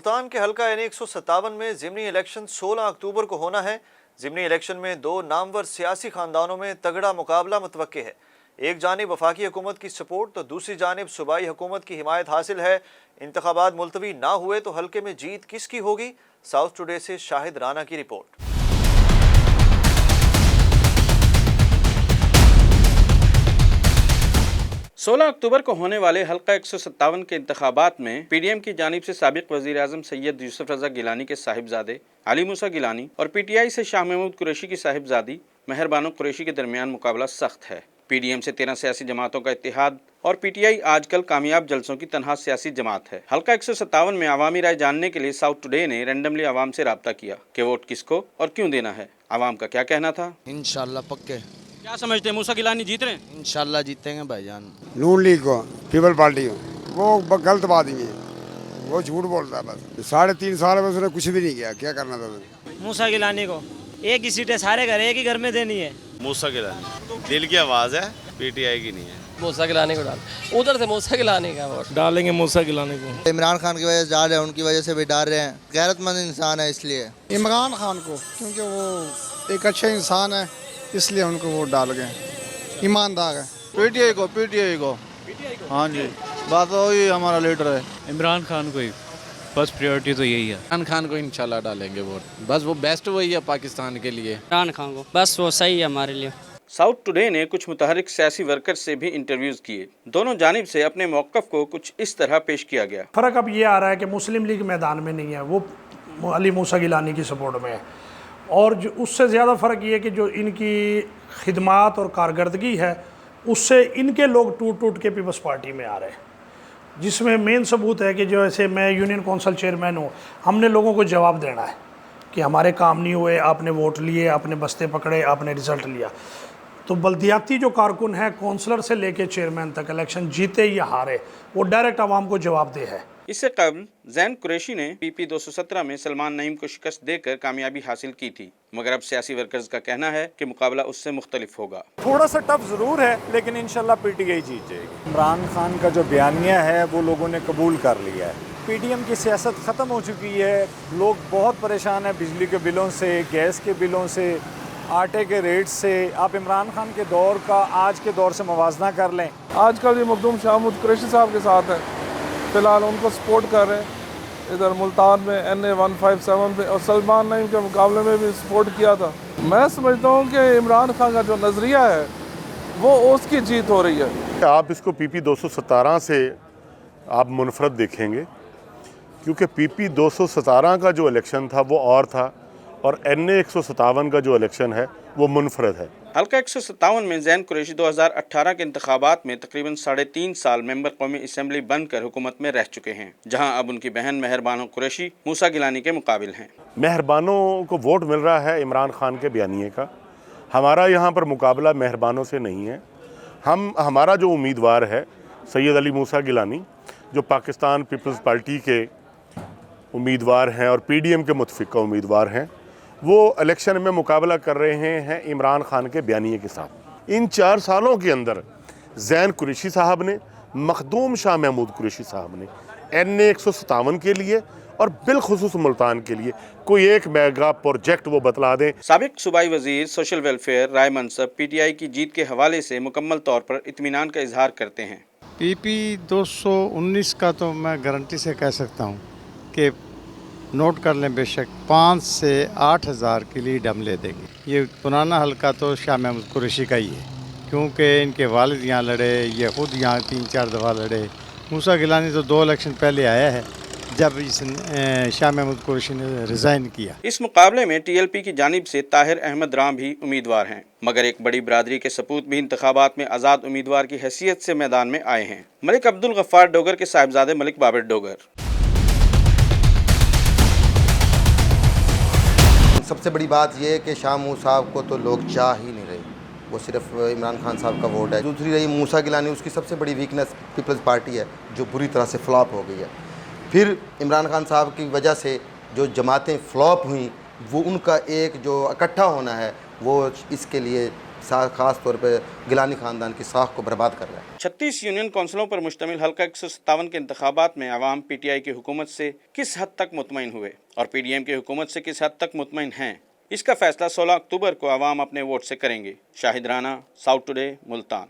मुल्तान के हल्का N157 में ज़िमनी इलेक्शन 16 अक्टूबर को होना है। ज़िमनी इलेक्शन में दो नामवर सियासी खानदानों में तगड़ा मुकाबला मुतवक्के है। एक जानिब वफाकी हुकूमत की सपोर्ट तो दूसरी जानिब सूबाई हुकूमत की हिमायत हासिल है। इंतखाबात मुलतवी ना हुए तो हल्के में जीत किसकी होगी? साउथ टुडे से शाहिद राना की रिपोर्ट। 16 अक्टूबर को होने वाले हल्का 157 के इंतखाबात में पीडीएम की जानिब से साबिक वज़ीर आज़म सैयद यूसुफ रज़ा गिलानी के साहिबजादे अली मूसा गिलानी और पीटीआई से शाह महमूद कुरैशी की साहिबजादी मेहर बानो कुरैशी के दरमियान मुकाबला सख्त है। पीडीएम से 13 सियासी जमातों का इत्तेहाद और पीटीआई आजकल कामयाब जलसों की तनहा सियासी जमात है। हल्का 157 में आवामी राय जानने के लिए साउथ टुडे ने रैंडमली आवाम से राब्ता किया कि वोट किसको और क्यों देना है। आवाम का क्या कहना था? इंशाल्लाह पक्के। क्या समझते हैं, मूसा गिलानी जीत रहे हैं? इंशाल्लाह जीतेंगे भाईजान। नून लीग को, पीपल पार्टी को, वो गलत बात ही है, वो झूठ बोलता है बस। 3.5 साल में उसने कुछ भी नहीं किया, क्या करना था उसने? मूसा गिलानी को एक ही सीटें सारे घर एक ही घर में देनी है। मूसा गिलानी दिल की आवाज़ है, पीटीआई की नहीं है। मूसा गिलानी को डाल, उधर से मूसा गिलानी का वोट डालेंगे। मूसा गिलानी को इमरान खान की वजह से डाल रहे हैं, उनकी वजह से भी डाल रहे हैं। गैरतमंद इंसान है इसलिए। इमरान खान को, क्योंकि वो एक अच्छे इंसान है इसलिए उनको वोट डाल गए, ईमानदार है। पीटीआई को। हाँ जी, बात वही हमारा लीडर है इमरान खान को ही फर्स्ट प्रायोरिटी तो यही है। इमरान खान को इंशाल्लाह डालेंगे वोट, बस वो बेस्ट वही है पाकिस्तान के लिए। इमरान खान को बस वो सही है हमारे लिए। साउथ टुडे ने कुछ मुतहरिक सियासी वर्कर्स से भी इंटरव्यूज़ किए। दोनों जानिब से अपने मौक़िफ़ को कुछ इस तरह पेश किया गया। फ़र्क अब ये आ रहा है कि मुस्लिम लीग मैदान में नहीं है, वो अली मूसा गिलानी की सपोर्ट में है। और जो उससे ज़्यादा फ़र्क ये है कि जो इनकी खिदमात और कारकर्दगी है उससे इनके लोग टूट टूट के पीपल्स पार्टी में आ रहे हैं, जिसमें मेन सबूत है कि जो ऐसे मैं यूनियन कौंसिल चेयरमैन हूँ, हमने लोगों को जवाब देना है कि हमारे काम नहीं हुए, आपने वोट लिए, आपने बस्ते पकड़े, आपने रिज़ल्ट लिया। तो बल्दियाती जो कारकुन है, कौंसलर से लेके चेयरमैन तक, इलेक्शन जीते या हारे, वो डायरेक्ट आवाम को जवाबदेह है। इससे कबल जैन कुरैशी ने PP 217 में सलमान नईम को शिकस्त देकर कामयाबी हासिल की थी, मगर अब सियासी वर्कर्स का कहना है कि मुकाबला उससे मुख्तलिफ होगा। थोड़ा सा टफ ज़रूर है, लेकिन इंशाल्लाह पीटीआई जीत जाएगी। इमरान खान का जो बयानिया है वो लोगों ने कबूल कर लिया है। पीडीएम की सियासत ख़त्म हो चुकी है, लोग बहुत परेशान हैं बिजली के बिलों से, गैस के बिलों से, आटे के रेट से। आप इमरान खान के दौर का आज के दौर से मुवाजना कर लें। आजकल ये मखदूम शाह महमूद कुरैशी साहब के साथ है, फिलहाल उनको सपोर्ट कर रहे हैं। इधर मुल्तान में NA157 पे और सलमान नईम के मुकाबले में भी सपोर्ट किया था। मैं समझता हूँ कि इमरान खान का जो नज़रिया है वो उसकी जीत हो रही है। आप इसको PP 217 से आप मुनफरद देखेंगे, क्योंकि PP 217 का जो इलेक्शन था वो और था, और NA157 का जो इलेक्शन है वो मुनफरद है। हल्का 157 में जैन कुरैशी 2018 के इंतखाबात में तकरीबन 3.5 साल मेंबर कौमी असम्बली बनकर हुकूमत में रह चुके हैं, जहां अब उनकी बहन मेहर बानो कुरैशी मूसा गिलानी के मुकाबिल हैं। मेहर बानो को वोट मिल रहा है इमरान खान के बयानिए का। हमारा यहाँ पर मुकाबला मेहर बानो से नहीं है। हमारा जो उम्मीदवार है सैयद अली मूसा गिलानी, जो पाकिस्तान पीपल्स पार्टी के उम्मीदवार हैं और PDM के मुतफिका उम्मीदवार हैं, वो इलेक्शन में मुकाबला कर रहे हैं इमरान खान के बयानिए के साथ। इन 4 सालों के अंदर जैन कुरैशी साहब ने, मखदूम शाह महमूद कुरैशी साहब ने NA157 के लिए और बिलखुसूस मुल्तान के लिए कोई एक मेगा प्रोजेक्ट वो बतला दें। साबिक सूबाई वजीर सोशल वेलफेयर राय मनसब PTI की जीत के हवाले से मुकम्मल तौर पर इत्मीनान का इजहार करते हैं। PP 219 का तो मैं गारंटी से कह सकता हूँ कि नोट कर लें, बेशक 5 से 8 हज़ार की लीड हम ले देंगे। ये पुराना हल्का तो शाह महमूद कुरैशी का ही है, क्योंकि इनके वालिद यहाँ लड़े, ये ख़ुद यहाँ 3-4 दफ़ा लड़े। मूसा गिलानी तो 2 इलेक्शन पहले आया है, जब शाह महमूद कुरैशी ने रिज़ाइन किया। इस मुकाबले में TLP की जानिब से ताहिर अहमद राम भी उम्मीदवार हैं, मगर एक बड़ी बरादरी के सपूत भी इंतखाबात में आज़ाद उम्मीदवार की हैसियत से मैदान में आए हैं। मलिक अब्दुल गफ्फार डोगर के साहिबजादे मलिक बाबर डोगर। सबसे बड़ी बात यह है कि शाह महमूद साहब को तो लोग चाह ही नहीं रहे, वो सिर्फ इमरान खान साहब का वोट है। दूसरी रही मूसा गिलानी, उसकी सबसे बड़ी वीकनेस पीपल्स पार्टी है, जो बुरी तरह से फ्लॉप हो गई है। फिर इमरान खान साहब की वजह से जो जमातें फ्लॉप हुई, वो उनका एक जो इकट्ठा होना है वो इसके लिए ख़ास तौर पे गिलानी ख़ानदान की साख को बर्बाद कर रहा है। 36 यूनियन कौंसिलों पर मुश्तमिल हल्का 157 के इंतखाबात में अवाम पीटीआई की हुकूमत से किस हद तक मुतमईन हुए और पीडीएम की हुकूमत से किस हद तक मुतमईन हैं, इसका फैसला 16 अक्टूबर को अवाम अपने वोट से करेंगे। Shahid Rana, south today, Multan.